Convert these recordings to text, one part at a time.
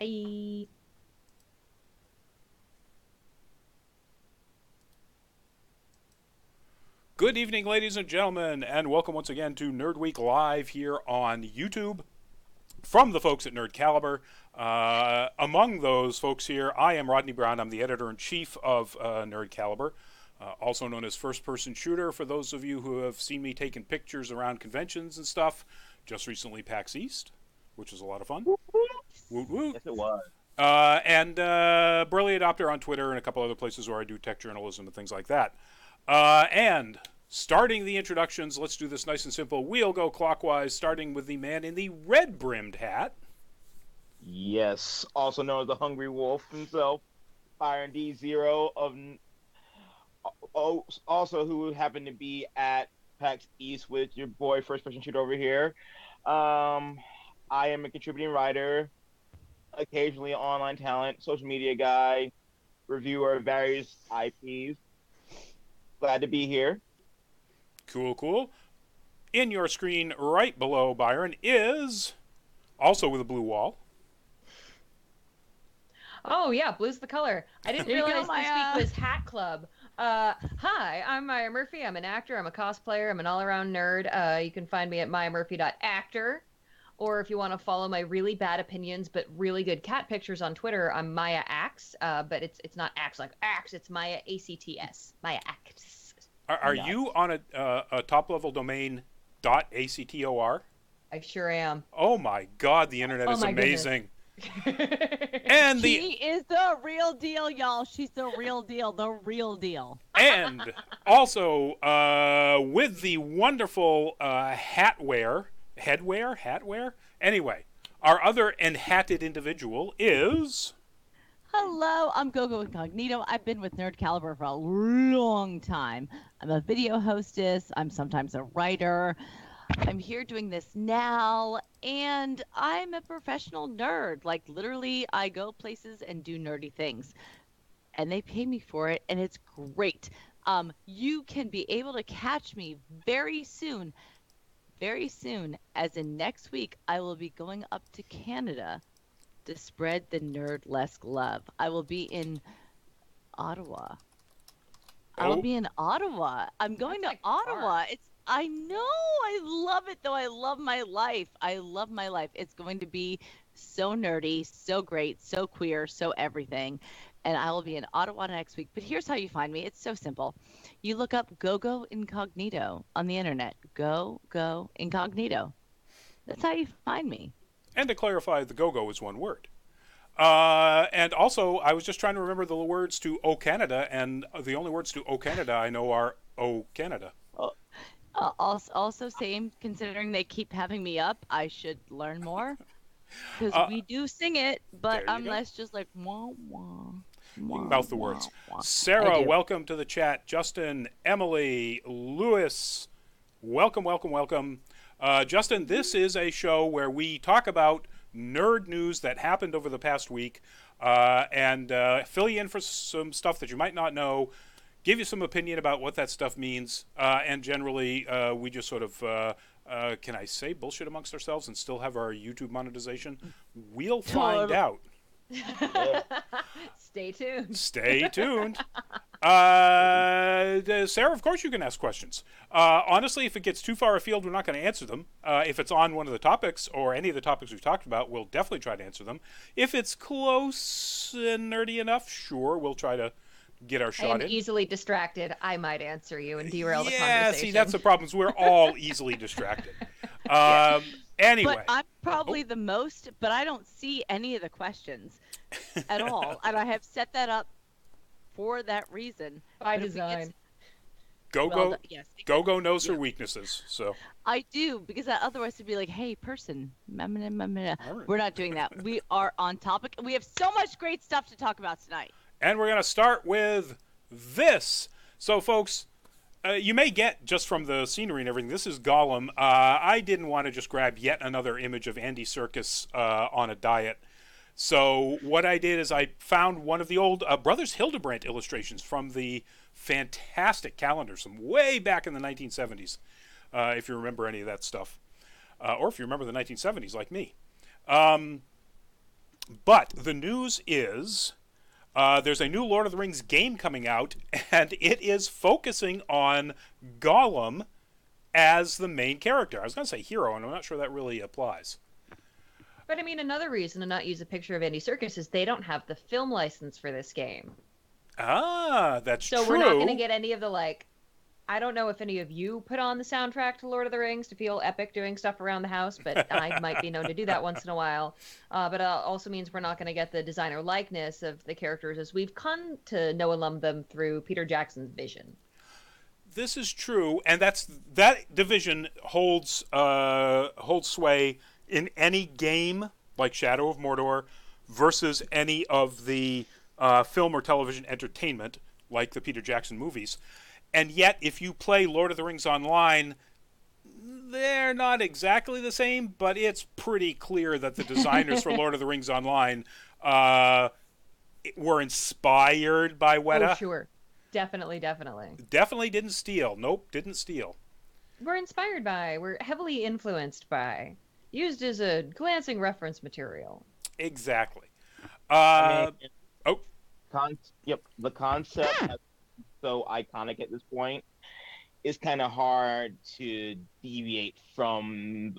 Bye. Good evening, ladies and gentlemen, and welcome once again to Nerd Week Live here on YouTube from the folks at Nerd Caliber. Among those folks here, I am Rodney Brown. I'm the editor-in-chief of Nerd Caliber, also known as First Person Shooter for those of you who have seen me taking pictures around conventions and stuff. Just recently PAX East, which was a lot of fun. Woot woot. Yes, it was. And Burly Adopter on Twitter and a couple other places where I do tech journalism and things like that. And starting the introductions, let's do this nice and simple. We'll go clockwise, starting with the man in the red-brimmed hat. Yes, also known as the Hungry Wolf himself, Iron D0 of. Also, who happened to be at PAX East with your boy First Person Shooter over here. I am a contributing writer, occasionally online talent, social media guy, reviewer of various IPs. Glad to be here. Cool, cool. In your screen right below Byron is, also with a blue wall. Oh yeah, blue's the color. I didn't realize this week was Hat Club. Hi, I'm Maya Murphy. I'm an actor. I'm a cosplayer. I'm an all-around nerd. You can find me at mayamurphy.actor. Or if you want to follow my really bad opinions but really good cat pictures on Twitter, I'm Maya Axe. But it's not Axe like Axe. It's Maya ACTS. Maya Axe. Are you on a top-level domain .actor? I sure am. Oh my God, the internet is amazing. And she is the real deal, y'all. She's the real deal. The real deal. And also with the wonderful headwear. Anyway, our other enhatted individual is. Hello, I'm Gogo Incognito. I've been with Nerd Caliber for a long time. I'm a video hostess. I'm sometimes a writer. I'm here doing this now, and I'm a professional nerd. Like, literally, I go places and do nerdy things, and they pay me for it, and it's great. You can be able to catch me very soon, as in next week, I will be going up to Canada to spread the nerd-lesque love. I will be in Ottawa. I will be in Ottawa. I'm going to Ottawa. I know. I love it, though. I love my life. It's going to be so nerdy, so great, so queer, so everything. And I will be in Ottawa next week. But here's how you find me. It's so simple. You look up Gogo Incognito on the internet. Go Incognito. That's how you find me. And to clarify, the go-go is one word. And also, I was just trying to remember the words to O Canada, and the only words to O Canada I know are O Canada. Also, same, considering they keep having me up, I should learn more. Because we do sing it, but I'm less just like, wah, wah. You can mouth the words. Sarah, welcome to the chat. Justin, Emily, Lewis, welcome. Justin, this is a show where we talk about nerd news that happened over the past week and fill you in for some stuff that you might not know, give you some opinion about what that stuff means, and generally we just sort of, can I say bullshit amongst ourselves and still have our YouTube monetization? We'll find out. Stay tuned. Sarah, of course you can ask questions. Honestly, if it gets too far afield, we're not going to answer them. If it's on one of the topics or any of the topics we've talked about, we'll definitely try to answer them. If it's close and nerdy enough, sure, we'll try to get our shot in. Easily distracted. I might answer you and derail the conversation. Yeah, see, that's the problem. Is we're all easily distracted. Anyway. But I'm probably the most, but I don't see any of the questions at all. And I have set that up for that reason. By design. Go knows her weaknesses. So I do, because otherwise it'd be like, hey, person. We're not doing that. We are on topic. We have so much great stuff to talk about tonight. And we're going to start with this. So, folks, you may get just from the scenery and everything, this is Gollum. I didn't want to just grab yet another image of Andy Serkis on a diet. So what I did is I found one of the old Brothers Hildebrandt illustrations from the fantastic calendars from way back in the 1970s, if you remember any of that stuff. Or if you remember the 1970s like me. But the news is there's a new Lord of the Rings game coming out, and it is focusing on Gollum as the main character. I was going to say hero, and I'm not sure that really applies. But I mean, another reason to not use a picture of Andy Serkis is they don't have the film license for this game. Ah, that's true. So we're not going to get any of the, like, I don't know if any of you put on the soundtrack to Lord of the Rings to feel epic doing stuff around the house, but I might be known to do that once in a while. But it also means we're not going to get the designer likeness of the characters as we've come to know and love them through Peter Jackson's vision. This is true, and that division holds sway in any game like Shadow of Mordor versus any of the film or television entertainment like the Peter Jackson movies. And yet, if you play Lord of the Rings Online, they're not exactly the same, but it's pretty clear that the designers for Lord of the Rings Online were inspired by Weta. Oh, sure. Definitely. Definitely didn't steal. Nope, didn't steal. We're inspired by, we're heavily influenced by, used as a glancing reference material. Exactly. The concept is so iconic at this point. It's kind of hard to deviate from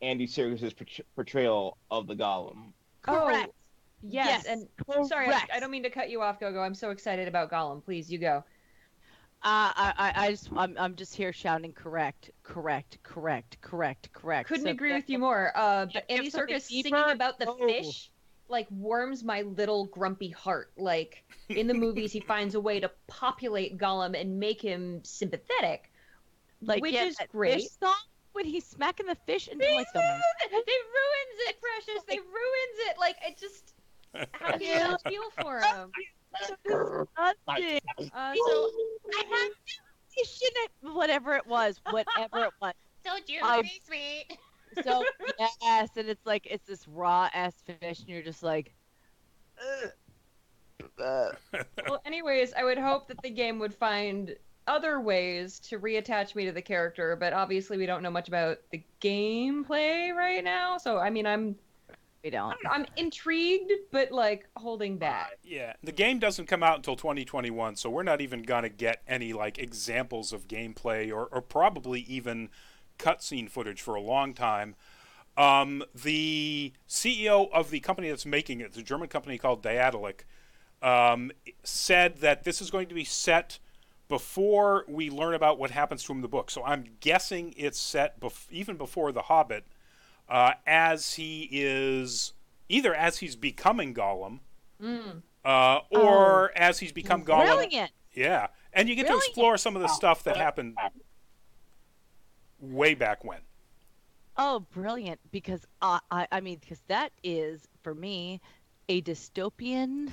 Andy Serkis' portrayal of the Gollum. Correct. Oh, yes. And correct. Sorry, I don't mean to cut you off, Gogo. I'm so excited about Gollum. Please, you go. I'm just here shouting correct. Couldn't agree with you more. But Andy Serkis singing about the fish, like, warms my little grumpy heart. Like, in the movies, he finds a way to populate Gollum and make him sympathetic, which is great. Fish song when he's smacking the fish into like the. They ruins it, Precious. They ruins it. Like, it just. How do you not feel for him? So I had fish in it, whatever it was. So juicy, sweet. So yes, and it's like it's this raw ass fish, and you're just like. Well, anyways, I would hope that the game would find other ways to reattach me to the character, but obviously we don't know much about the gameplay right now. So I mean, we don't. I'm intrigued, but like holding back. Yeah, the game doesn't come out until 2021, so we're not even gonna get any like examples of gameplay or probably even cutscene footage for a long time. The CEO of the company that's making it, the German company called Daedalic, said that this is going to be set before we learn about what happens to him in the book. So I'm guessing it's set even before The Hobbit, as he is either as he's becoming Gollum, or as he's become Gollum. Brilliant. Yeah, and you get to explore some of the stuff that happened way back when. Oh, brilliant! Because I mean, because that is for me a dystopian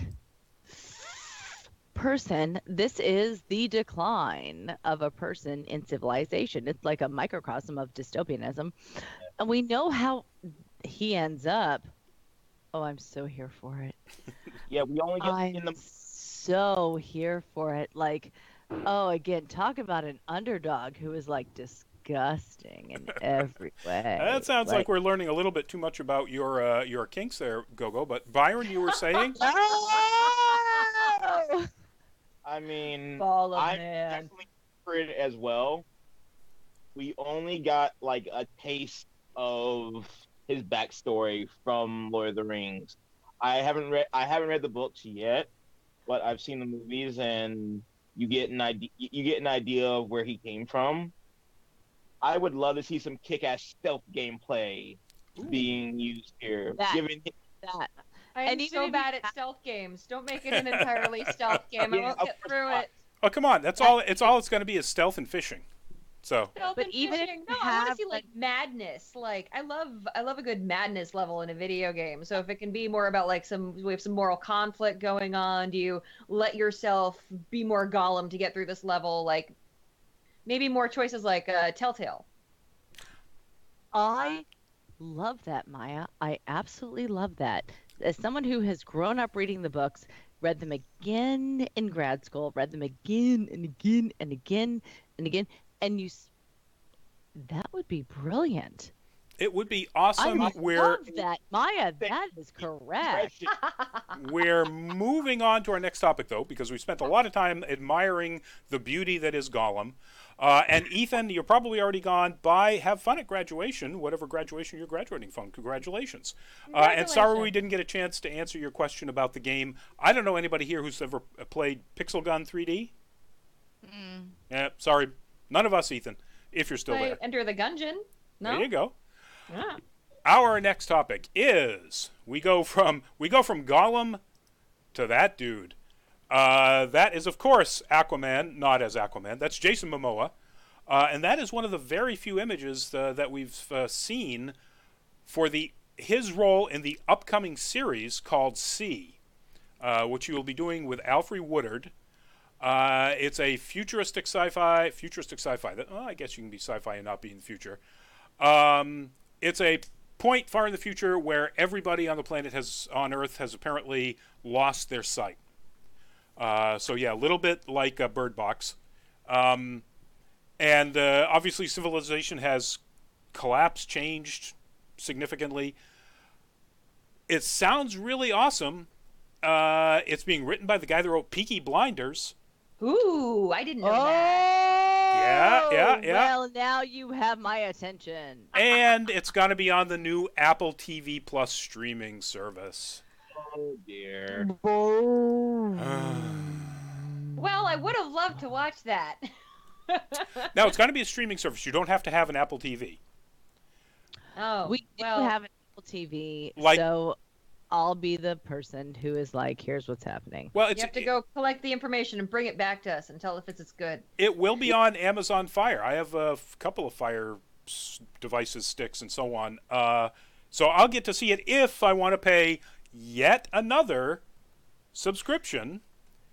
person. This is the decline of a person in civilization. It's like a microcosm of dystopianism, and we know how he ends up. Oh, I'm so here for it. Yeah, we only get I'm in the so here for it. Like, oh, again, talk about an underdog who is like disgusting in every way. That sounds like we're learning a little bit too much about your kinks there, Gogo. But Byron, you were saying? I mean, Ball of I'm man. definitely for it as well. We only got like a taste of his backstory from Lord of the Rings. I haven't read the books yet, but I've seen the movies, and you get an idea of where he came from. I would love to see some kick-ass stealth gameplay being used here. I am so bad at stealth games. Don't make it an entirely stealth game. I won't get through it. Oh, come on. That's all it's going to be is stealth and fishing. So, Stealth but and even if fishing. you I want to have, see like madness. Like I love a good madness level in a video game. So if it can be more about like we have some moral conflict going on, do you let yourself be more Gollum to get through this level? Like maybe more choices like Telltale. I love that, Maya. I absolutely love that. As someone who has grown up reading the books, read them again in grad school, read them again and again and again and again, and that would be brilliant. It would be I awesome. love that, Maya. That is correct. We're moving on to our next topic, though, because we spent a lot of time admiring the beauty that is Gollum. And Ethan, you're probably already gone. Bye. Have fun at graduation, whatever graduation you're graduating from. Congratulations. And sorry we didn't get a chance to answer your question about the game. I don't know anybody here who's ever played Pixel Gun 3D. Yeah, sorry. None of us, Ethan, if you're still there. Enter the Gungeon. No? There you go. Yeah. Our next topic is we go from Gollum to that dude. That is, of course, Aquaman, not as Aquaman. That's Jason Momoa. And that is one of the very few images that we've seen for his role in the upcoming series called C, which you will be doing with Alfre Woodard. It's a futuristic sci-fi. I guess you can be sci-fi and not be in the future. It's a point far in the future where everybody on the planet on Earth has apparently lost their sight. So yeah, a little bit like Bird Box. And obviously civilization has collapsed, changed significantly. It sounds really awesome. It's being written by the guy that wrote Peaky Blinders. Ooh, I didn't know that. Yeah. Well, now you have my attention. And it's going to be on the new Apple TV Plus streaming service. Oh, dear. Well, I would have loved to watch that. Now, it's going to be a streaming service. You don't have to have an Apple TV. Oh, we do have an Apple TV, so I'll be the person who is like, here's what's happening. Well, you have to go collect the information and bring it back to us and tell us if it's good. It will be on Amazon Fire. I have a couple of Fire devices, sticks, and so on. So I'll get to see it if I want to pay yet another subscription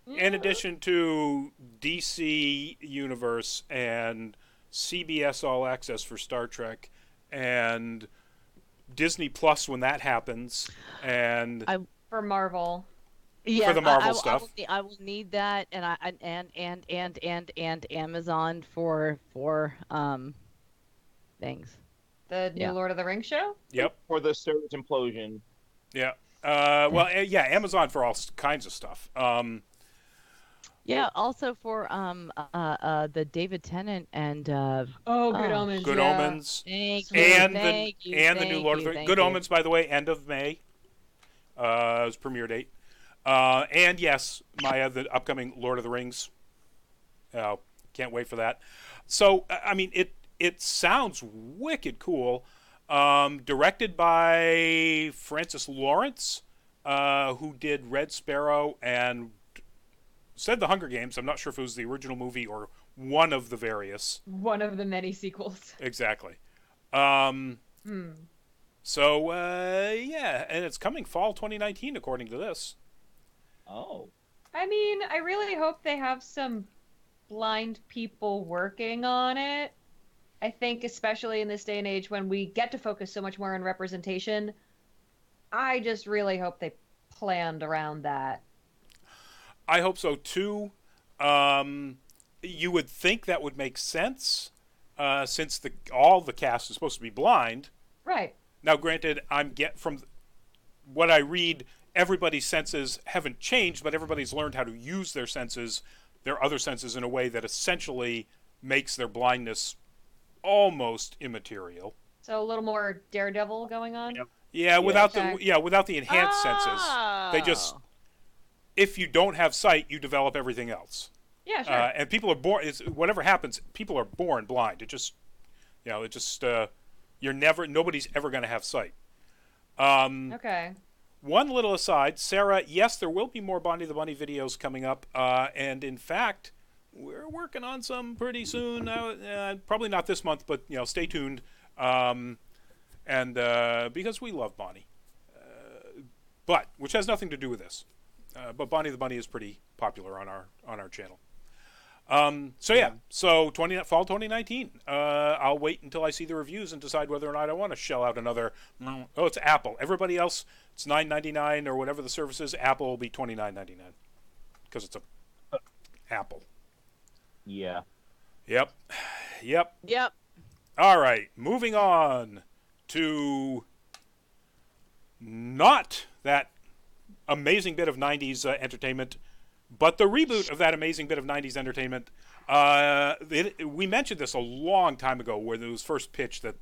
in addition to DC Universe and CBS All Access for Star Trek and Disney Plus when that happens, and for Marvel. Yeah, for the Marvel stuff. I will need that, and Amazon for things. The new Lord of the Rings show. Yep. For the service implosion. Yeah. Amazon for all kinds of stuff. Yeah, also for the David Tennant and Good Omens. Good Omens. Thank you. And the new Lord of the Rings. Good Omens, by the way, end of May. Is premiere date. And yes, Maya, the upcoming Lord of the Rings. Can't wait for that. So I mean, it sounds wicked cool. Directed by Francis Lawrence, who did Red Sparrow and said The Hunger Games. I'm not sure if it was the original movie or one of the various. One of the many sequels. Exactly. So, and it's coming fall 2019, according to this. Oh. I mean, I really hope they have some blind people working on it. I think especially in this day and age when we get to focus so much more on representation, I just really hope they planned around that. I hope so too. You would think that would make sense, since all the cast is supposed to be blind. Right. Now, granted, from what I read, everybody's senses haven't changed, but everybody's learned how to use their other senses in a way that essentially makes their blindness almost immaterial. So a little more Daredevil going on. Yep. Yeah, without the enhanced senses, they just. If you don't have sight, you develop everything else. Yeah, sure. And people are born. Whatever happens, people are born blind. Nobody's ever going to have sight. Okay. One little aside, Sarah. Yes, there will be more Bonnie the Bunny videos coming up, and in fact, we're working on some pretty soon. Probably not this month, but stay tuned. And because we love Bonnie, but which has nothing to do with this. But Bonnie the Bunny is pretty popular on our channel. So fall 2019. I'll wait until I see the reviews and decide whether or not I want to shell out another. Oh, it's Apple. Everybody else, it's $9.99 or whatever the service is. Apple will be $29.99 because it's a Apple. Yeah. Yep. Yep. All right, moving on to not that amazing bit of 90s entertainment, but the reboot of that amazing bit of 90s entertainment. We mentioned this a long time ago, where it was first pitched that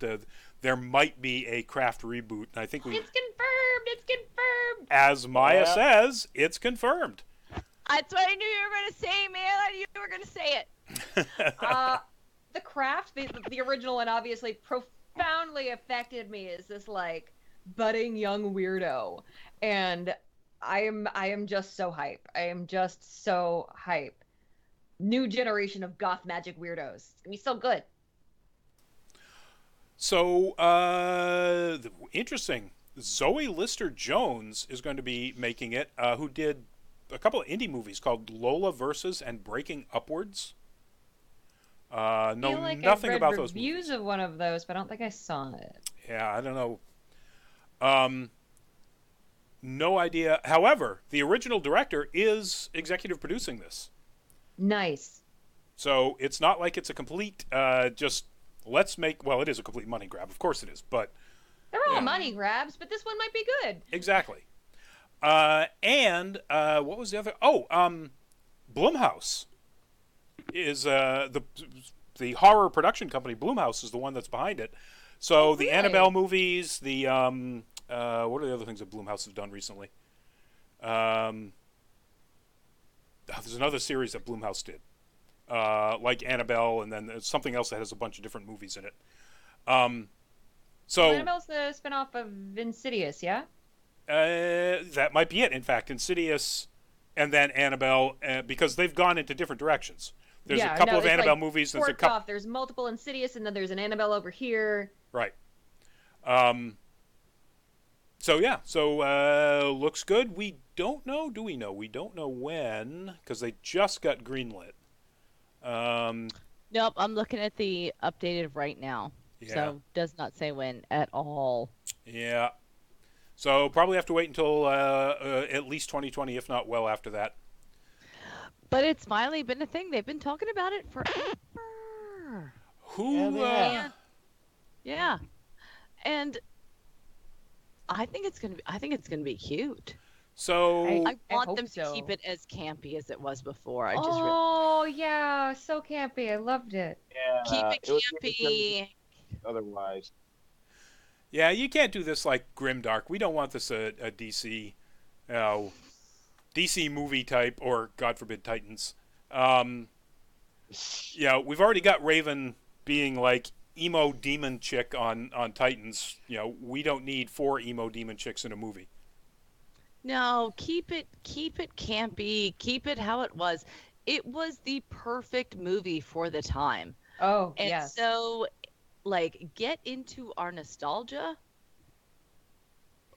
there might be a Craft reboot. And I think It's confirmed. It's confirmed. As Maya says, it's confirmed. That's what I knew you were going to say, man. I knew you were going to say it. The Craft, the original one, obviously profoundly affected me as this like budding young weirdo, and I am just so hype. I am just so hype. New generation of goth magic weirdos. It's gonna be so good. So interesting. Zoe Lister-Jones is going to be making it. Who did a couple of indie movies called Lola Versus and Breaking Upwards. Know like nothing I've read about those reviews movies. Of one of those, but I don't think I saw it. Yeah, I don't know. No idea. However, the original director is executive producing this. Nice. So it's not like it's a complete just let's make. Well, it is a complete money grab. Of course it is, but they're all money grabs. But this one might be good. Exactly. And what was the other? Oh, Blumhouse is the horror production company. Blumhouse is the one that's behind it. So the Annabelle movies, the what are the other things that Blumhouse have done recently? There's another series that Blumhouse did, like Annabelle, and then there's something else that has a bunch of different movies in it. So Annabelle's the spinoff of Insidious, yeah? That might be it. In fact, Insidious, and then Annabelle, because they've gone into different directions. There's a couple of Annabelle movies. There's a couple. There's multiple Insidious, and then there's an Annabelle over here. Right. So yeah. So looks good. We don't know. Do we know? We don't know when, because they just got greenlit. Nope. I'm looking at the updated right now. Yeah. So does not say when at all. Yeah. So probably have to wait until at least 2020, if not well after that. But it's finally been a thing. They've been talking about it forever. Yeah. And I think it's gonna be cute. So I want them to keep it as campy as it was before. Yeah, so campy. I loved it. Yeah, keep it campy. Otherwise. Yeah, you can't do this like grimdark. We don't want this a DC, DC movie type, or God forbid Titans. We've already got Raven being like emo demon chick on Titans. We don't need 4 emo demon chicks in a movie. No, keep it campy. Keep it how it was. It was the perfect movie for the time. Oh, and yes. So, get into our nostalgia.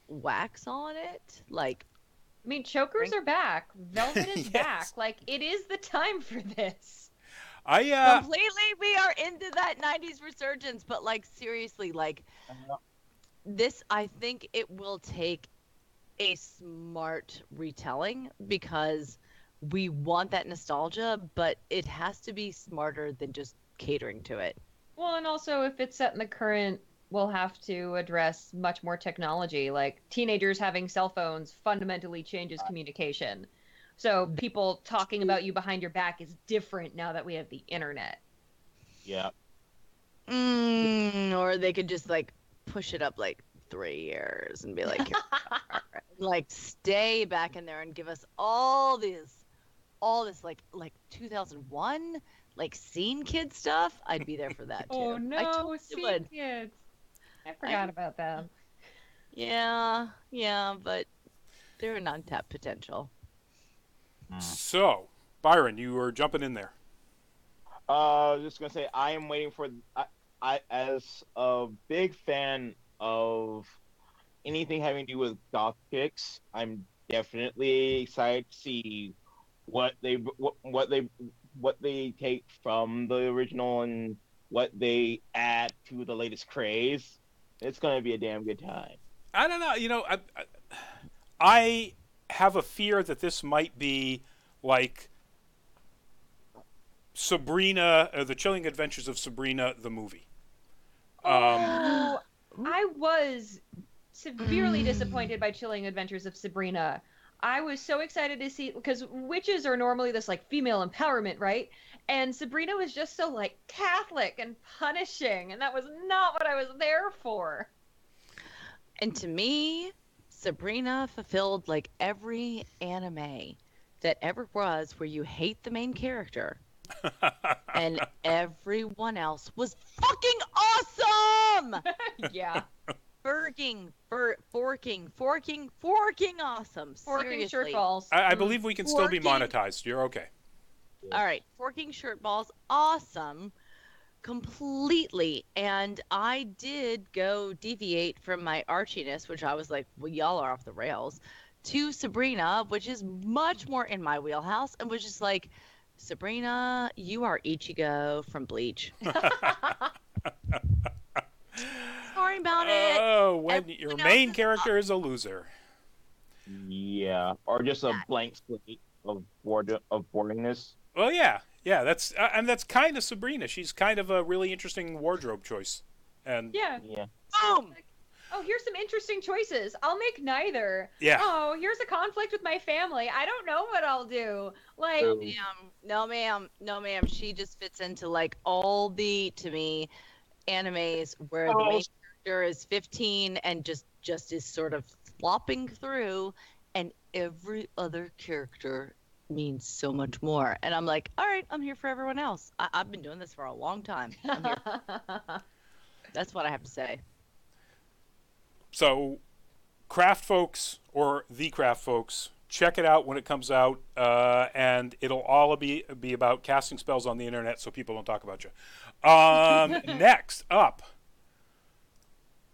Wax on it. Chokers are back. Velvet is back. It is the time for this. Completely, we are into that 90s resurgence, but seriously, this, I think it will take a smart retelling, because we want that nostalgia, but it has to be smarter than just catering to it. Well, and also if it's set in the current, we'll have to address much more technology. Teenagers having cell phones fundamentally changes communication. So people talking about you behind your back is different now that we have the internet. Yeah. Or they could just push it up 3 years and be stay back in there and give us all this 2001 scene kid stuff. I'd be there for that too. Oh no, scene kids. I forgot about them. Yeah, but they're an untapped potential. So, Byron, you were jumping in there. I was just gonna say, I am waiting for. I as a big fan of anything having to do with goth chicks, I'm definitely excited to see what they take from the original and what they add to the latest craze. It's gonna be a damn good time. I don't know. I have a fear that this might be like Sabrina, The Chilling Adventures of Sabrina, the movie. I was severely disappointed by Chilling Adventures of Sabrina. I was so excited to see, because witches are normally this like female empowerment, right? And Sabrina was just so like Catholic and punishing, and that was not what I was there for. And to me, Sabrina fulfilled like every anime that ever was where you hate the main character and everyone else was fucking awesome. Yeah. Forking awesome. Forking Seriously. shirt balls. I believe we can still be Forking. monetized. You're okay. All right, forking shirt balls, awesome, completely. And I did go deviate from my archiness, which I was like, well, y'all are off the rails, to Sabrina, which is much more in my wheelhouse, and was just like, Sabrina, you are Ichigo from Bleach. Sorry about it. Oh, when your main character is a loser. Yeah, or just a blank slate of boringness. Well, yeah, that's and that's kind of Sabrina. She's kind of a really interesting wardrobe choice, and Yeah. Boom. Oh, here's some interesting choices. I'll make neither. Yeah. Oh, here's a conflict with my family. I don't know what I'll do. Like, No, ma'am. She just fits into like all the, to me, animes where the main character is 15 and just is sort of flopping through, and every other character means so much more. And I'm like, all right, I'm here for everyone else. I've been doing this for a long time. I'm here. That's what I have to say. So, Craft Folks, or The Craft Folks, check it out when it comes out, and it'll all be about casting spells on the internet so people don't talk about you. Next up,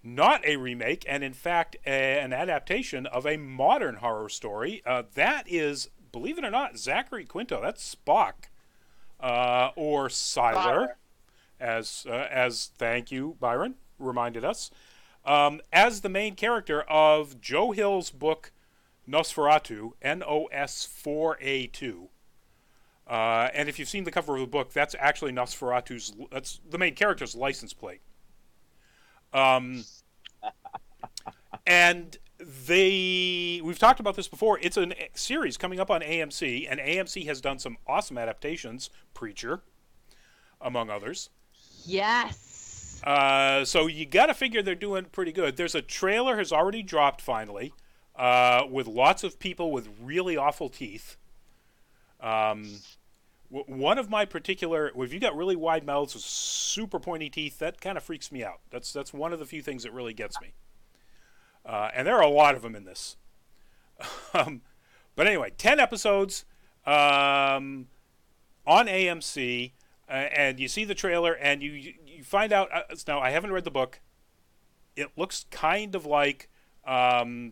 not a remake, and in fact, an adaptation of a modern horror story. That is, believe it or not, Zachary Quinto. That's Spock, or Sylar, as thank you, Byron, reminded us. As the main character of Joe Hill's book Nosferatu, NOS4A2. And if you've seen the cover of the book, that's actually Nosferatu's, that's the main character's license plate. And we've talked about this before, it's a series coming up on AMC, and AMC has done some awesome adaptations, Preacher, among others. Yes. So you got to figure they're doing pretty good. There's a trailer has already dropped finally, with lots of people with really awful teeth. One of my particular, if you got really wide mouths with super pointy teeth, that kind of freaks me out. That's one of the few things that really gets me. And there are a lot of them in this. But anyway, 10 episodes on AMC. And you see the trailer, and you find out. Now, I haven't read the book. It looks kind of like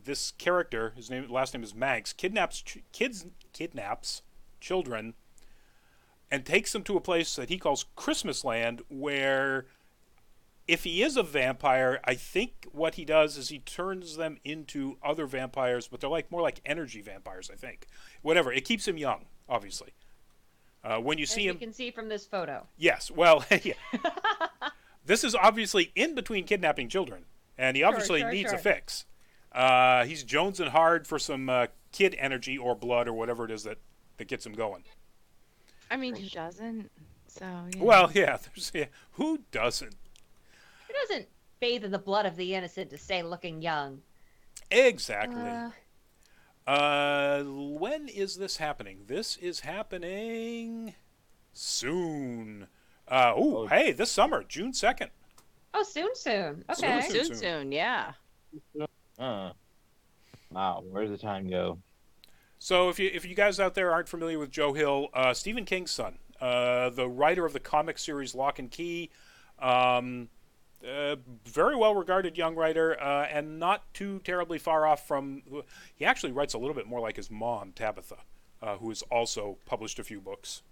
this character. His last name is Manx. Kidnaps children, and takes them to a place that he calls Christmas Land, where, if he is a vampire, I think what he does is he turns them into other vampires, but they're more like energy vampires. I think. Whatever. It keeps him young, obviously. When you see him, you can see from this photo. Yes, well, yeah. This is obviously in between kidnapping children, and he obviously needs a fix. He's jonesing hard for some kid energy or blood or whatever it is that gets him going. I mean, who doesn't? So. Yeah. Well, yeah, who doesn't? Who doesn't bathe in the blood of the innocent to stay looking young? Exactly. When is this happening? This is happening soon. Hey, this summer, June 2nd. Oh, soon. Okay. Soon, yeah. Wow, where's the time go? So if you guys out there aren't familiar with Joe Hill, Stephen King's son, the writer of the comic series Lock and Key, very well-regarded young writer, and not too terribly far off from... He actually writes a little bit more like his mom, Tabitha, who has also published a few books.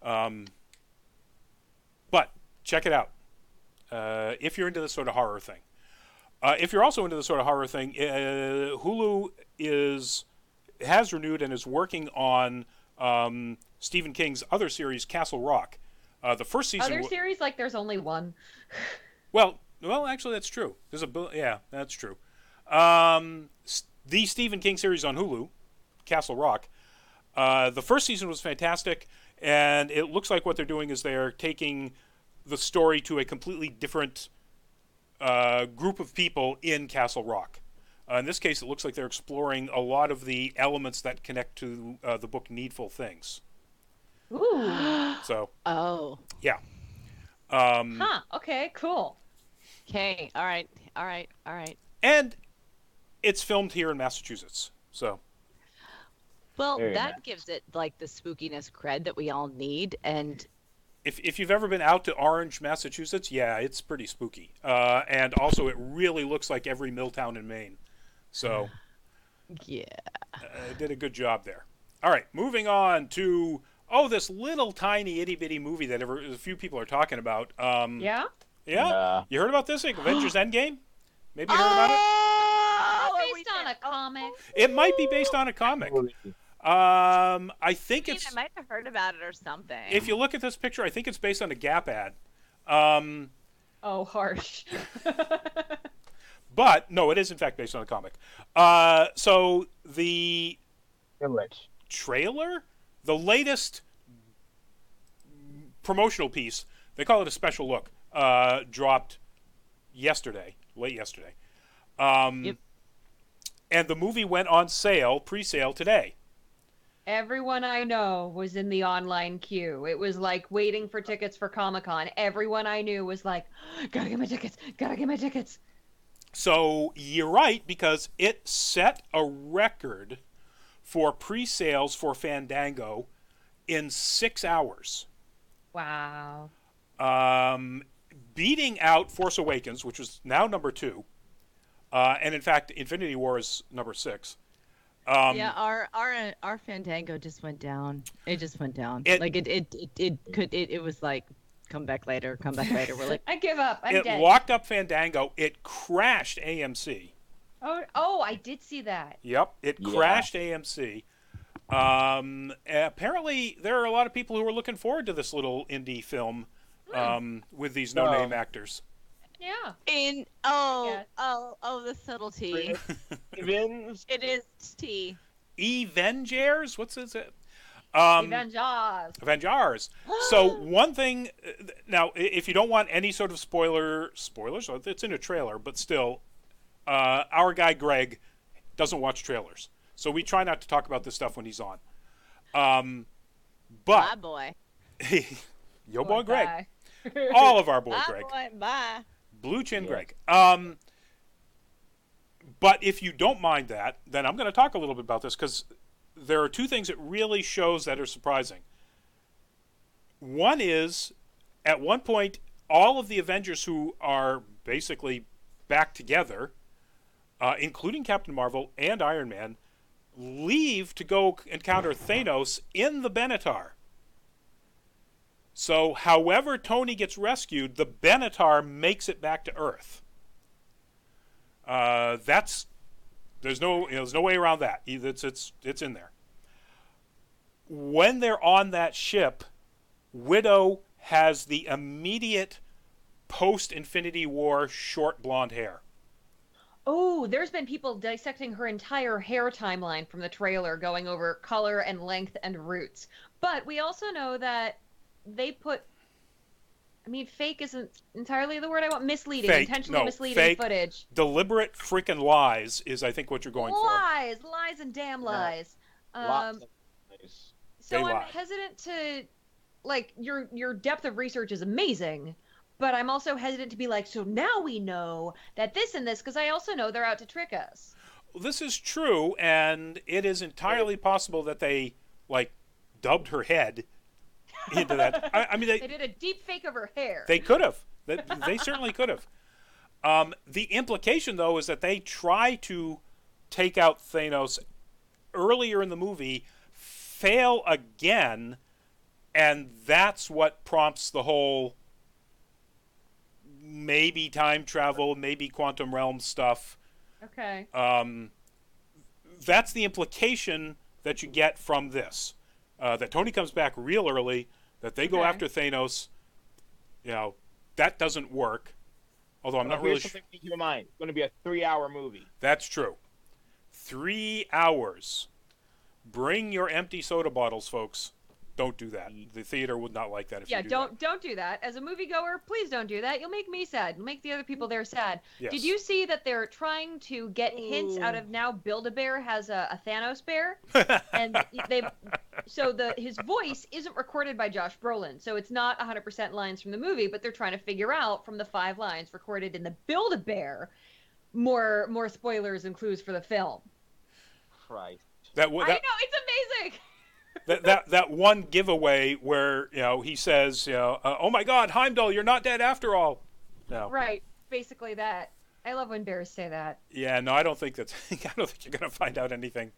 But check it out if you're into this sort of horror thing. If you're also into this sort of horror thing, Hulu has renewed and is working on Stephen King's other series, Castle Rock. The first season... Other series? Like, there's only one. Well, Well, actually, that's true. Yeah, that's true. The Stephen King series on Hulu, Castle Rock. The first season was fantastic, and it looks like what they're doing is they're taking the story to a completely different group of people in Castle Rock. In this case, it looks like they're exploring a lot of the elements that connect to the book Needful Things. Ooh. So. Oh. Yeah. Okay. Cool. Okay. All right. And it's filmed here in Massachusetts. So. Well, Very that nice. gives it like the spookiness cred that we all need, and If you've ever been out to Orange, Massachusetts, yeah, it's pretty spooky. And also, it really looks like every mill town in Maine. So, yeah. Did a good job there. All right, moving on to this little tiny itty bitty movie that a few people are talking about. Yeah. Yeah. You heard about this? Like Avengers Endgame? Maybe you heard about it. Based on a comic. It might be based on a comic. I think I it's. might have heard about it or something. If you look at this picture, I think it's based on a Gap ad. Oh, harsh. But no, it is in fact based on a comic. So the trailer, the latest promotional piece, they call it a special look, dropped late yesterday. Yep. And the movie went on sale, pre-sale today. Everyone I know was in the online queue. It was like waiting for tickets for Comic-Con. Everyone I knew was like, gotta get my tickets. So you're right, because it set a record for pre-sales for Fandango in 6 hours. Wow. Beating out Force Awakens, which was now number 2. And in fact, Infinity War is number 6. Yeah, our Fandango just went down. It just went down. It was like, come back later. We're like, I give up. I'm it dead. locked up Fandango. It crashed AMC. Oh, I did see that. Yep, it crashed AMC. Apparently, there are a lot of people who are looking forward to this little indie film with these no-name actors. Yeah. the subtlety. It is tea. Avengers? What's it? Avengers. So one thing, now, if you don't want any sort of spoilers, it's in a trailer, but still, our guy Greg doesn't watch trailers. So we try not to talk about this stuff when he's on. But Bye, boy. Yo, boy, Greg. Bye. All of our boy, Bye, Greg. boy. Bye. Blue Chin Greg. But if you don't mind that, then I'm going to talk a little bit about this, because there are two things it really shows that are surprising. One is, at one point, all of the Avengers who are basically back together, including Captain Marvel and Iron Man, leave to go encounter Thanos in the Benatar. So, however Tony gets rescued, the Benatar makes it back to Earth. There's no way around that. It's in there. When they're on that ship, Widow has the immediate post-Infinity War short blonde hair. Oh, there's been people dissecting her entire hair timeline from the trailer, going over color and length and roots. But we also know that they put, fake isn't entirely the word I want. Misleading, intentionally misleading footage. Deliberate freaking lies is, I think, what you're going for. Lies and damn lies. So I'm hesitant to, your depth of research is amazing, but I'm also hesitant to be like, so now we know that this and this, because I also know they're out to trick us. This is true, and it is entirely possible that they, dubbed her head into that. They did a deep fake of her hair. They could have. They certainly could have. The implication, though, is that they try to take out Thanos earlier in the movie, fail again, and that's what prompts the whole maybe time travel, maybe quantum realm stuff. Okay. That's the implication that you get from this. That Tony comes back real early, that they go after Thanos. That doesn't work. Although I'm not really sure. Something to keep in mind. It's going to be a 3-hour movie. That's true. 3 hours. Bring your empty soda bottles, folks. Don't do that. The theater would not like that if you do that. Don't do that. As a moviegoer, please don't do that. You'll make me sad. You'll make the other people there sad. Yes. Did you see that they're trying to get hints out of now Build-A-Bear has a Thanos bear? And his voice isn't recorded by Josh Brolin, so it's not 100% lines from the movie, but they're trying to figure out from the 5 lines recorded in the Build-A-Bear more spoilers and clues for the film. Christ. I know, it's amazing. that one giveaway where he says oh my God, Heimdall, you're not dead after all. No. Right, basically that. I love when bears say that. Yeah, no, I don't think you're gonna find out anything.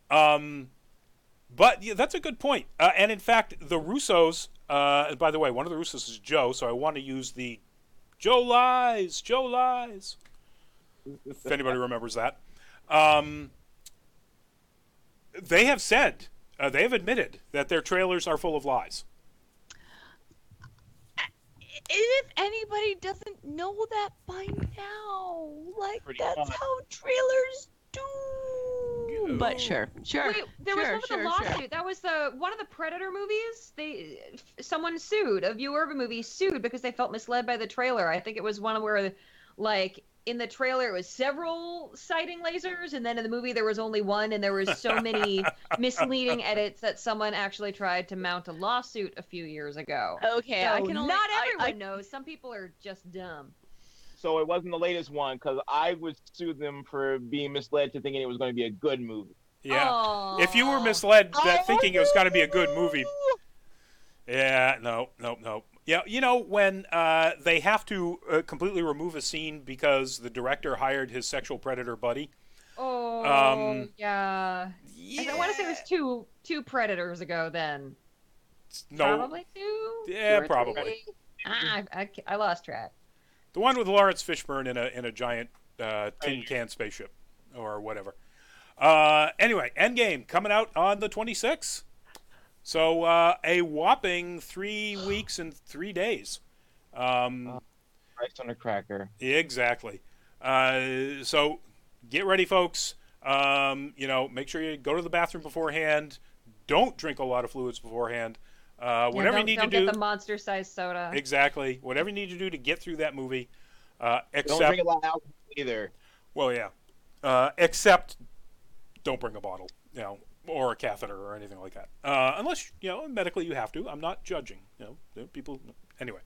But yeah, that's a good point. And in fact, the Russos. By the way, one of the Russos is Joe, so I want to use the Joe lies. If anybody remembers that, they have said. They have admitted that their trailers are full of lies. If anybody doesn't know that by now, that's how trailers do. But sure. Wait, there was another lawsuit. Sure. That was one of the Predator movies. Someone sued. A viewer of a movie sued because they felt misled by the trailer. I think it was one where, in the trailer, it was several sighting lasers, and then in the movie there was only one, and there was so many misleading edits that someone actually tried to mount a lawsuit a few years ago. Okay, so not everyone knows. Some people are just dumb. So it wasn't the latest one, because I would sue them for being misled to thinking it was going to be a good movie. Yeah. Aww. If you were misled thinking it was going to be a good movie. Yeah, no. Yeah, when they have to completely remove a scene because the director hired his sexual predator buddy. Oh, yeah. I want to say it was two Predators ago then. No. Probably 2? Yeah, 2 or probably. 3? I lost track. The one with Lawrence Fishburne in a giant tin can spaceship or whatever. Anyway, Endgame coming out on the 26th. So a whopping 3 weeks and 3 days. Rice on a cracker. Exactly. So get ready, folks. Make sure you go to the bathroom beforehand. Don't drink a lot of fluids beforehand. Whatever you need to do. Don't get the monster-sized soda. Exactly. Whatever you need to do to get through that movie. Except, don't drink a lot of alcohol either. Well, yeah. Except don't bring a bottle. Or a catheter or anything like that. Unless, medically you have to. I'm not judging. People... Anyway.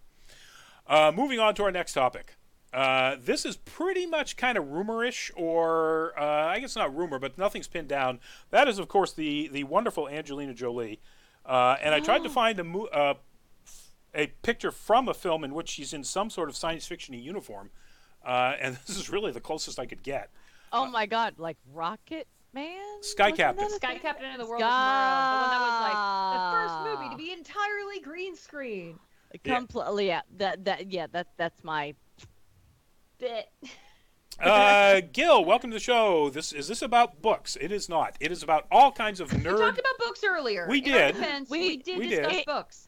Moving on to our next topic. This is pretty much kind of rumorish, or I guess not rumor, but nothing's pinned down. That is, of course, the wonderful Angelina Jolie. And I tried to find a picture from a film in which she's in some sort of science fiction uniform. And this is really the closest I could get. Oh, my God. Like Rocket Man? Sky Captain. Sky Captain in the World of Tomorrow. The one that was the first movie to be entirely green screen. Completely, yeah. That's my bit. Gil, welcome to the show. Is this about books? It is not. It is about all kinds of nerd... We talked about books earlier. We did. We did discuss books.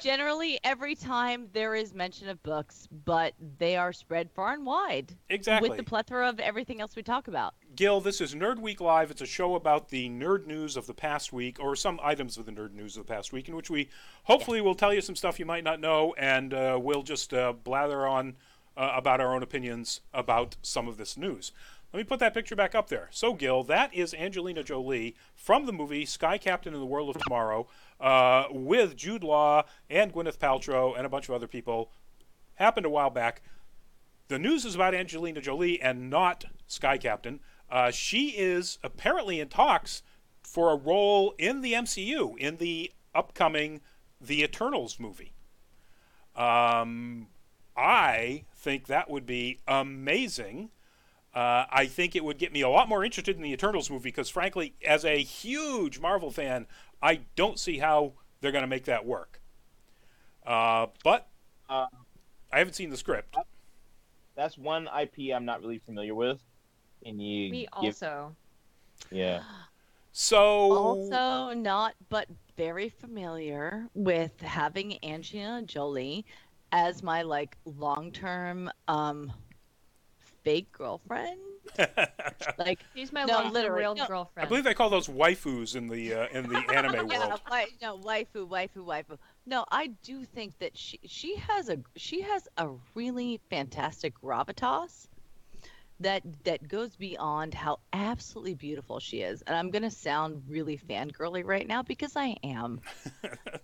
Generally, every time there is mention of books, but they are spread far and wide. Exactly. With the plethora of everything else we talk about. Gil, this is Nerd Week Live. It's a show about the nerd news of the past week, or some items of the nerd news of the past week, in which we hopefully will tell you some stuff you might not know, and we'll just blather on about our own opinions about some of this news. Let me put that picture back up there. So, Gil, that is Angelina Jolie from the movie Sky Captain in the World of Tomorrow, with Jude Law and Gwyneth Paltrow and a bunch of other people. Happened a while back. The news is about Angelina Jolie and not Sky Captain. She is apparently in talks for a role in the MCU, in the upcoming The Eternals movie. I think that would be amazing. I think it would get me a lot more interested in the Eternals movie because, frankly, as a huge Marvel fan, I don't see how they're going to make that work. But I haven't seen the script. That's one IP I'm not really familiar with. Me also. Yeah. So also not, but very familiar with having Angelina Jolie as my like long-term fake girlfriend. Like She's my no, long literally, real no. girlfriend. I believe they call those waifus in the anime Yeah, world. waifu. No, I do think that she has a really fantastic gravitas that goes beyond how absolutely beautiful she is. And I'm gonna sound really fangirly right now because I am.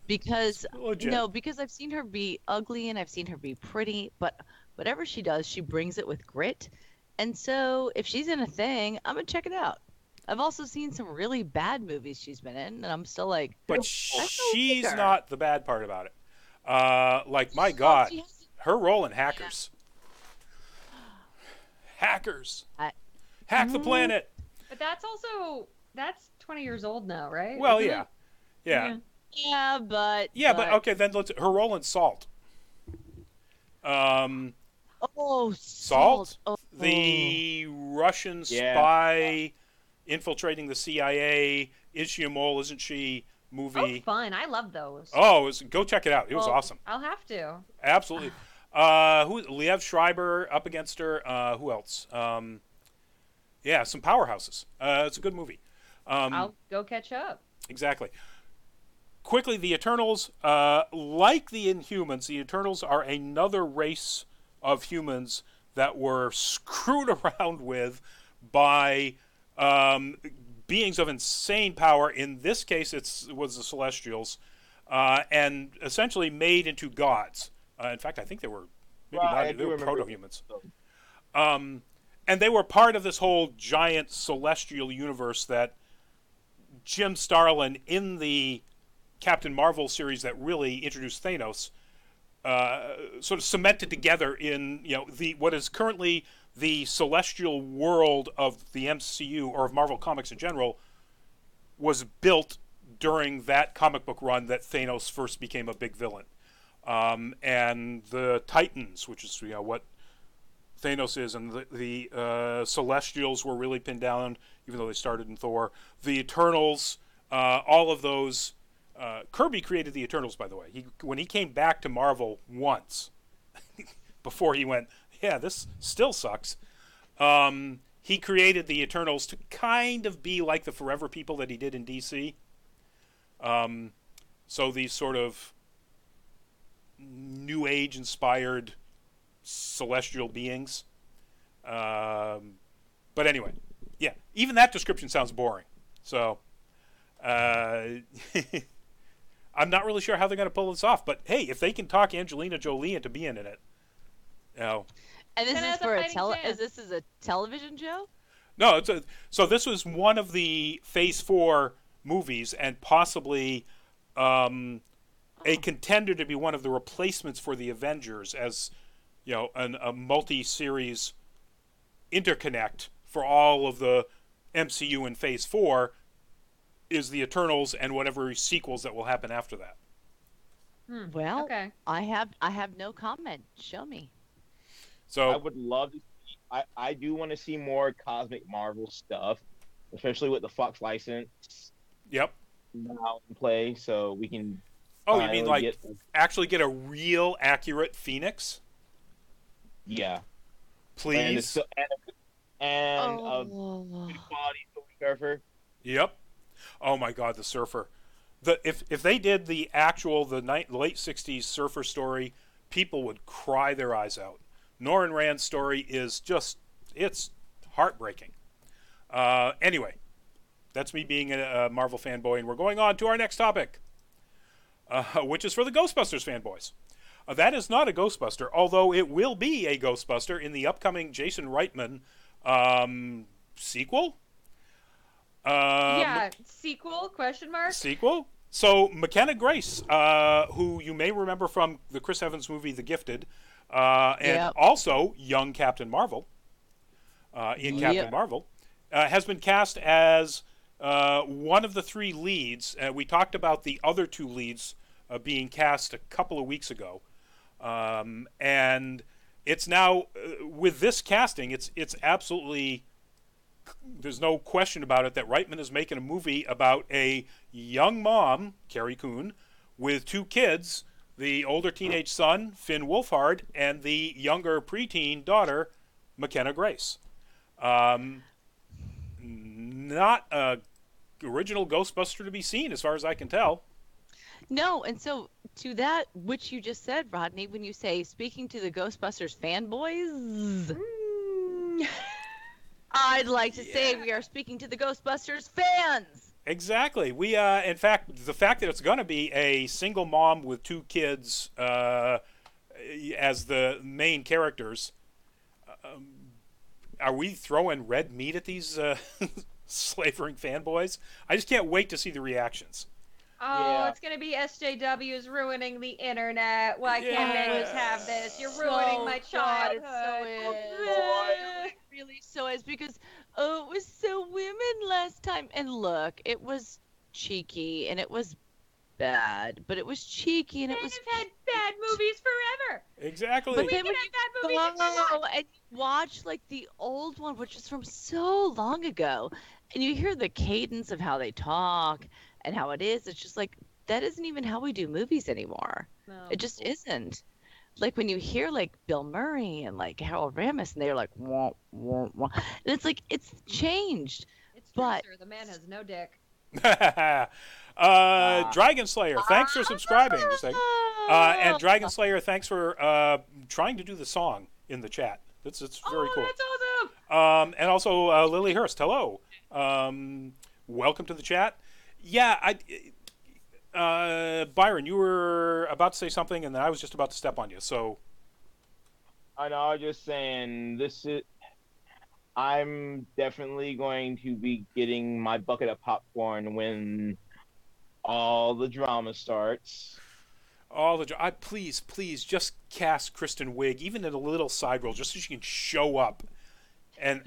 Because Legit. no, because I've seen her be ugly and I've seen her be pretty, but whatever she does, she brings it with grit. And so if she's in a thing, I'm gonna check it out. I've also seen some really bad movies she's been in, and I'm still like, But I still like she's her. not the bad part about it. Like, my Well, God, she has, her role in Hackers. Hackers. Hack the planet. But that's 20 years old now, right? Well, Isn't yeah. it? Yeah. yeah, but Yeah, but okay, then her role in Salt. oh, Salt? Oh, The Russian Yeah. spy infiltrating the CIA. Is she a mole? Isn't she? Oh, Movie. fun. I love those. Oh, go check it out. It was Well, awesome. I'll have to. Absolutely. Liev Schreiber up against her. Who else? Yeah, some powerhouses. It's a good movie. I'll go catch up. Exactly. Quickly, the Eternals, like the Inhumans, the Eternals are another race of humans that were screwed around with by beings of insane power. In this case, it was the Celestials, and essentially made into gods. In fact, I think they were maybe Right, I not. They do were remember. proto-humans. And they were part of this whole giant celestial universe that Jim Starlin in the Captain Marvel series that really introduced Thanos sort of cemented together in what is currently the celestial world of the MCU or of Marvel Comics in general was built during that comic book run that Thanos first became a big villain. And the Titans, which is what Thanos is, and the Celestials were really pinned down, even though they started in Thor. The Eternals, all of those. Kirby created the Eternals, by the way. When he came back to Marvel once, before he went, yeah, this still sucks. He created the Eternals to kind of be like the Forever People that he did in DC. So these sort of New Age inspired celestial beings. But anyway, yeah, even that description sounds boring. So I'm not really sure how they're going to pull this off. But hey, if they can talk Angelina Jolie into being in it, And this Then is has a for fighting chance. this is a television show? no. So this was one of the Phase 4 movies, and possibly a contender to be one of the replacements for the Avengers, as a multi-series interconnect for all of the MCU in Phase 4 is the Eternals and whatever sequels that will happen after that. Well, Okay. I have no comment. Show me. So I would love to see, I do want to see more Cosmic Marvel stuff, especially with the Fox license yep. now in play, so we can. Oh, you mean finally actually get a real accurate Phoenix? Yeah. Please. And a Oh. good quality Silver Surfer. Yep. Oh my God, the Surfer. If they did the late '60s Surfer story, people would cry their eyes out. Norrin Rand's story is it's heartbreaking. Anyway, that's me being a Marvel fanboy, and we're going on to our next topic, which is for the Ghostbusters fanboys. That is not a Ghostbuster, although it will be a Ghostbuster in the upcoming Jason Reitman sequel. Yeah, sequel, question mark? Sequel. So McKenna Grace, who you may remember from the Chris Evans movie The Gifted, and Yep. also young Captain Marvel in Captain Marvel, has been cast as one of the three leads. We talked about the other two leads being cast a couple of weeks ago, and it's now with this casting, it's absolutely. There's no question about it that Reitman is making a movie about a young mom, Carrie Coon, with two kids the older teenage son, Finn Wolfhard, and the younger preteen daughter, McKenna Grace. Not a original Ghostbuster to be seen, as far as I can tell. No, and so to that, which you just said, Rodney, when you say speaking to the Ghostbusters fanboys, I'd like to say we are speaking to the Ghostbusters fans. Exactly. We, in fact, the fact that it's going to be a single mom with two kids as the main characters, are we throwing red meat at these slavering fanboys? I just can't wait to see the reactions. Oh, it's going to be SJWs ruining the internet. Why can't they just have this? You're ruining my childhood. It really so is, because it was so women last time. And look, it was cheeky and it was bad, but it was cheeky and it was. They've had bad movies forever. Exactly. But then when you go and you watch like the old one, which is from so long ago, and you hear the cadence of how they talk and how it is, it's just like, that isn't even how we do movies anymore. No. It just isn't. Like when you hear like Bill Murray and like Harold Ramis, and they're like, wah, wah, wah. And it's like, it's changed. It's true, sir. The man has no dick. Dragon Slayer, thanks for subscribing. And Dragon Slayer, thanks for trying to do the song in the chat. It's very cool. That's awesome. And also Lily Hurst, hello. Welcome to the chat. Yeah, Byron, you were about to say something, and then I was just about to step on you. So, I know. I was just saying, I'm definitely going to be getting my bucket of popcorn when all the drama starts. Please, just cast Kristen Wiig, even in a little side role, just so she can show up, and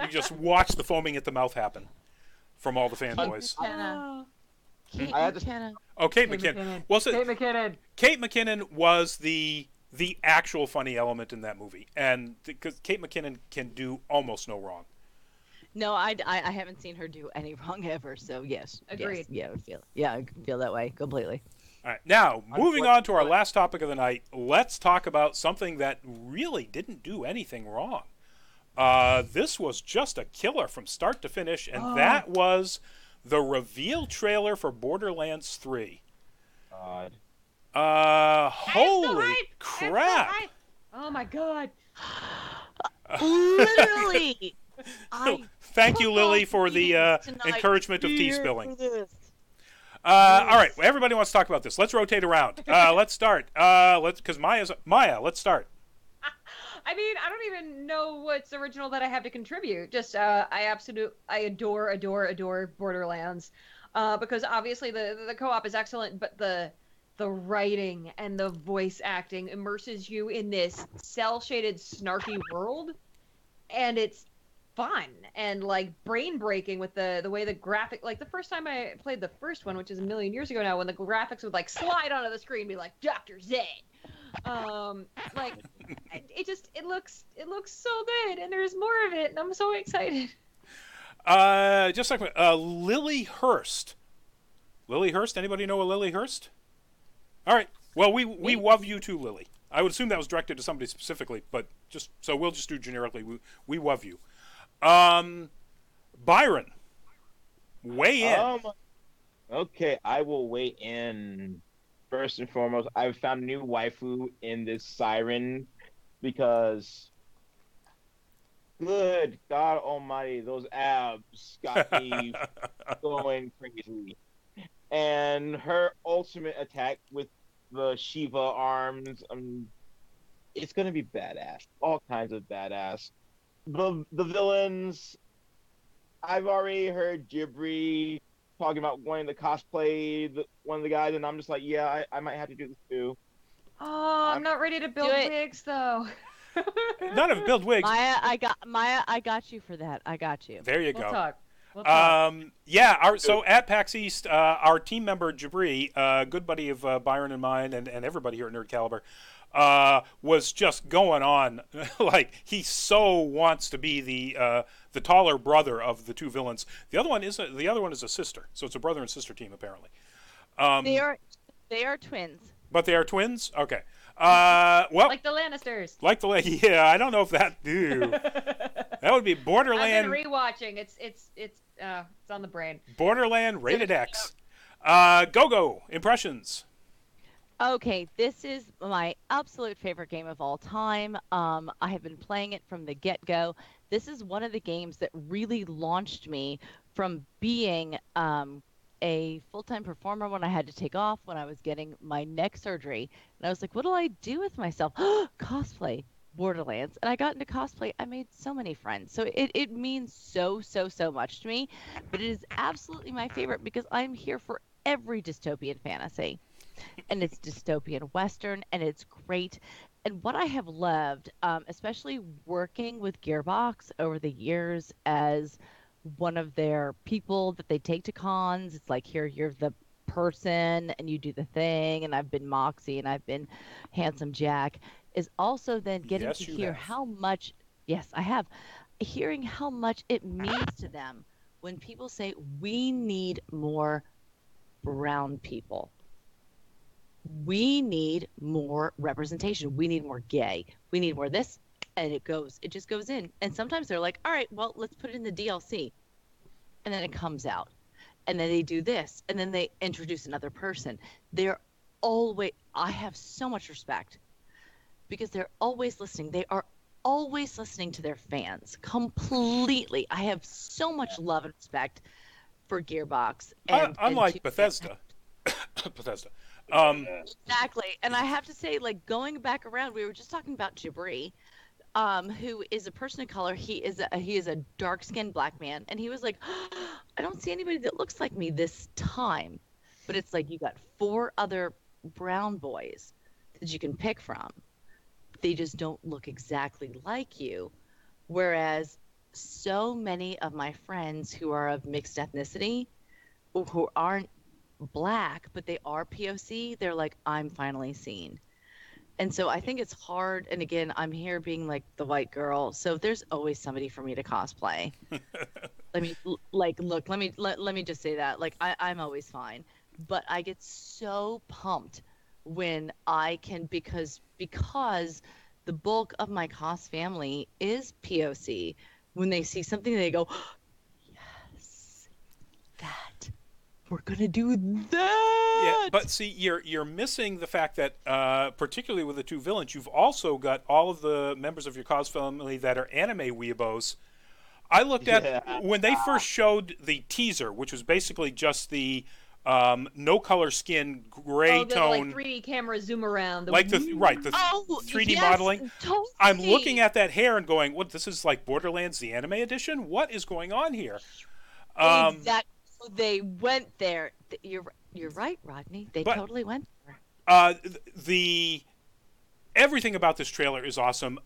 you just watch the foaming at the mouth happen from all the fanboys. Kate McKinnon. Oh, Kate McKinnon. Well, so, Kate McKinnon was the actual funny element in that movie, and because Kate McKinnon can do almost no wrong. No, I haven't seen her do any wrong ever. So yes, agreed. Yes, I feel that way completely. All right, now moving on to our last topic of the night, let's talk about something that really didn't do anything wrong. This was just a killer from start to finish, and that was the reveal trailer for Borderlands 3. God. Holy crap! Oh my god. Literally. Thank you, Lily, for the encouragement of tea spilling. All right, everybody wants to talk about this. Let's rotate around. Let's start. Because Maya. Let's start. I mean, I don't even know what's original that I have to contribute. Just I adore Borderlands, because obviously the co-op is excellent, but the writing and the voice acting immerses you in this cel-shaded, snarky world, and it's fun and like brain breaking with the way the graphic. Like the first time I played the first one, which is a million years ago now, when the graphics would like slide onto the screen and be like Dr. Zed. Like it looks so good, and there's more of it, and I'm so excited. Just like Lily Hurst. Lily Hurst. Anybody know a Lily Hurst? All right. Well, we love you too, Lily. I would assume that was directed to somebody specifically, but we'll just do generically. We love you. Byron, weigh in. Okay, I will weigh in. First and foremost, I've found a new waifu in this Siren, because good God Almighty, those abs got me going crazy. And her ultimate attack with the Shiva arms, it's gonna be badass. All kinds of badass. The villains, I've already heard Ghibli talking about wanting to cosplay one of the guys, and I'm just like, yeah, I might have to do this too. Oh, I'm not ready to build wigs though. None of build wigs. Maya, I got you for that. I got you. There you go. We'll talk. So at PAX East, our team member Jabri, good buddy of Byron and mine, and everybody here at Nerd Caliber, was just going on like he so wants to be the taller brother of the two villains. The other one is a sister, so it's a brother and sister team apparently. They are twins. But they are twins? Okay. Well, like the Lannisters. Yeah, I don't know if that. Ew. That would be Borderland. I've been rewatching. It's on the brain. Borderland rated X. Go impressions. Okay, this is my absolute favorite game of all time. I have been playing it from the get-go. This is one of the games that really launched me from being a full-time performer when I had to take off when I was getting my neck surgery. And I was like, what do I do with myself? Cosplay. Borderlands. And I got into cosplay. I made so many friends. So it means so much to me. But it is absolutely my favorite because I'm here for every dystopian fantasy. And it's dystopian Western, and it's great. And what I have loved, especially working with Gearbox over the years as one of their people that they take to cons, it's like, here, you're the person, and you do the thing, and I've been Moxie, and I've been Handsome Jack, is also then getting to hear how much, yes, I have, hearing how much it means to them when people say, we need more brown people. We need more representation. We need more gay. We need more this. And it just goes in. And sometimes they're like, all right, well, let's put it in the DLC. And then it comes out. And then they do this. And then they introduce another person. I have so much respect because they're always listening. They are always listening to their fans completely. I have so much love and respect for Gearbox. Unlike Bethesda. Bethesda. Exactly. And I have to say, like, going back around, we were just talking about Jabri, who is a person of color. He is a dark-skinned black man. And he was like, I don't see anybody that looks like me this time. But it's like you got 4 other brown boys that you can pick from. They just don't look exactly like you. Whereas so many of my friends who are of mixed ethnicity, who aren't black, but they are POC, they're like, I'm finally seen. And so I think it's hard. And again, I'm here being like the white girl. So there's always somebody for me to cosplay. Let me just say that. Like, I'm always fine. But I get so pumped when I can, because the bulk of my cos family is POC. When they see something, they go, yes, that. We're gonna do that. Yeah, but see, you're missing the fact that, particularly with the 2 villains, you've also got all of the members of your cos family that are anime weebos. I looked at when they first showed the teaser, which was basically just the no color skin gray tone, like 3D camera zoom around, the 3D modeling. Totally. I'm looking at that hair and going, "What? This is like Borderlands the anime edition? What is going on here?" Exactly. They went there. You're right, Rodney. They totally went there. Everything about this trailer is awesome.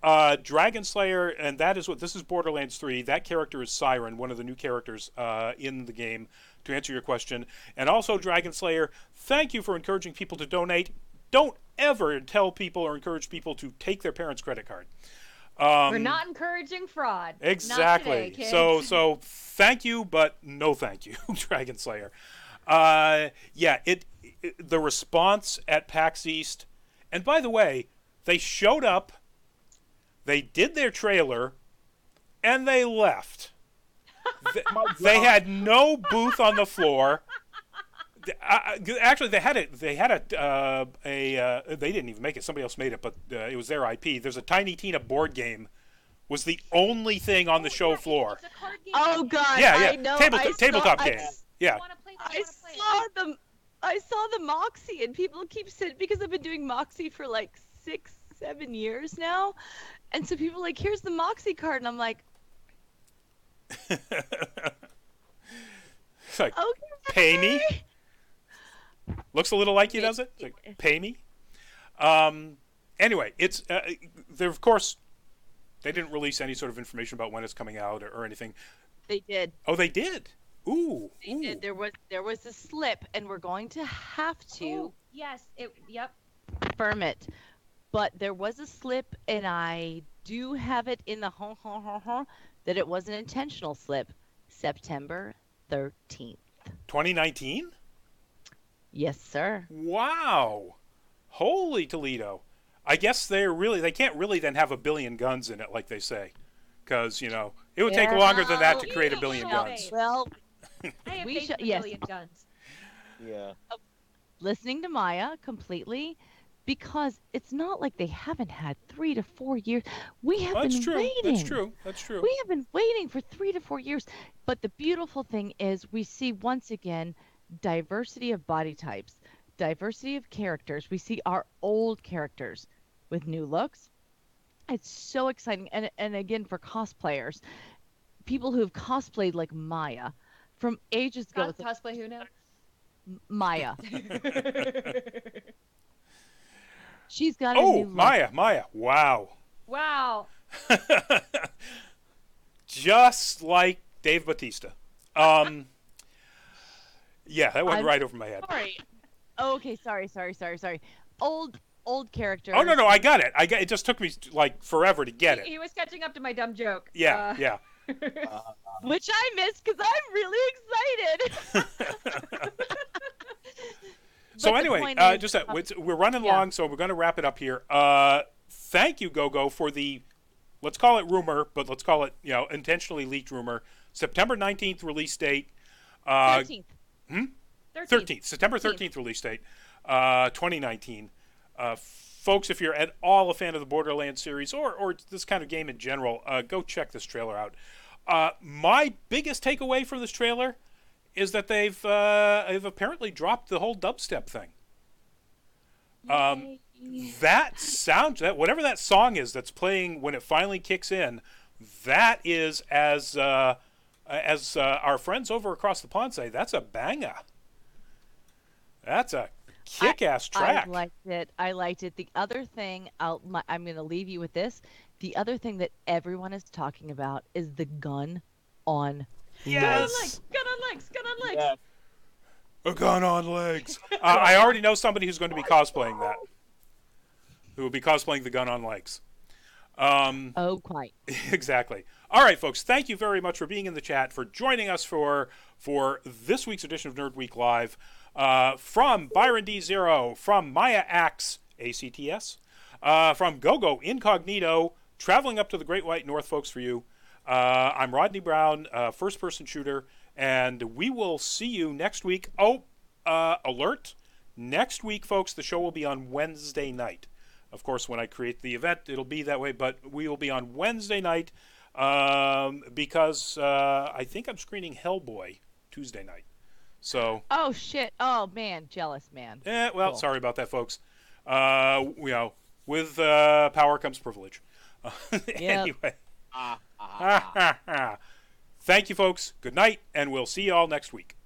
Dragon Slayer, and this is Borderlands 3. That character is Siren, one of the new characters in the game, to answer your question. And also Dragon Slayer, thank you for encouraging people to donate. Don't ever tell people or encourage people to take their parents' credit card. We're not encouraging fraud. Exactly. Not today, kids. So thank you, but no thank you, Dragon Slayer. The response at PAX East, and by the way, they showed up, they did their trailer, and they left. They had no booth on the floor. Actually, they didn't even make it. Somebody else made it, but it was their IP. There's a Tiny Tina board game. Was the only thing on the show floor. It's a card game. Oh God! Yeah. I know. Tabletop game. Yeah. I saw the Moxie, and people keep saying, because I've been doing Moxie for like 6-7 years now, and so people are like, here's the Moxie card, and I'm like, it's like, okay, pay me. Looks a little like you, does it? Like, pay me. Anyway, it's there. Of course, they didn't release any sort of information about when it's coming out or anything. They did. Oh, they did. Ooh. They did. There was a slip, and we're going to have to. Oh, yes. Yep. Confirm it. But there was a slip, and I do have it in the that it was an intentional slip. September 13th. 2019? Yes, sir. Wow. Holy Toledo. I guess they can't really then have a billion guns in it like they say. Because, it would take longer than that to create a billion guns. Well, I have faith in a billion guns. Yeah. Listening to Maya completely, because it's not like they haven't had 3 to 4 years. We have been waiting. That's true. We have been waiting for 3 to 4 years. But the beautiful thing is we see once again diversity of body types, diversity of characters. We see our old characters with new looks. It's so exciting. And again, for cosplayers, people who have cosplayed like Maya from ages ago. Cosplay who now? Maya. She's got a new look. Maya. Wow. Wow. Just like Dave Bautista. Yeah, that went right over my head. Sorry. Oh, okay, sorry. Old character. Oh, no, I got it. It just took me like forever to get it. He was catching up to my dumb joke. Yeah. Which I missed because I'm really excited. So anyway, we're running long, so we're going to wrap it up here. Thank you, Gogo, for the, let's call it rumor, but let's call it, intentionally leaked rumor. September 19th release date. 13th. 13th. September 13th release date, 2019. Folks, if you're at all a fan of the Borderlands series or this kind of game in general, go check this trailer out. My biggest takeaway from this trailer is that they've apparently dropped the whole dubstep thing. That sound, whatever that song is that's playing when it finally kicks in, that is, as our friends over across the pond say, that's a banger. That's a kick-ass track. I liked it. The other thing, I'm going to leave you with this. The other thing that everyone is talking about is the gun on. Yes. Gun on legs. Yeah. A gun on legs. I already know somebody who's going to be cosplaying that. Who will be cosplaying the gun on legs. Quite. Exactly. All right, folks. Thank you very much for being in the chat, for joining us for this week's edition of Nerd Week Live. From Byron D0, from Maya Axe, ACTS, from Gogo Incognito, traveling up to the Great White North, folks, for you. I'm Rodney Brown, first-person shooter, and we will see you next week. Alert! Next week, folks, the show will be on Wednesday night. Of course, when I create the event, it'll be that way, but we will be on Wednesday night because I think I'm screening Hellboy Tuesday night. So. Oh shit! Oh man, jealous man. Cool. Sorry about that, folks. With power comes privilege. Anyway. Thank you, folks. Good night, and we'll see you all next week.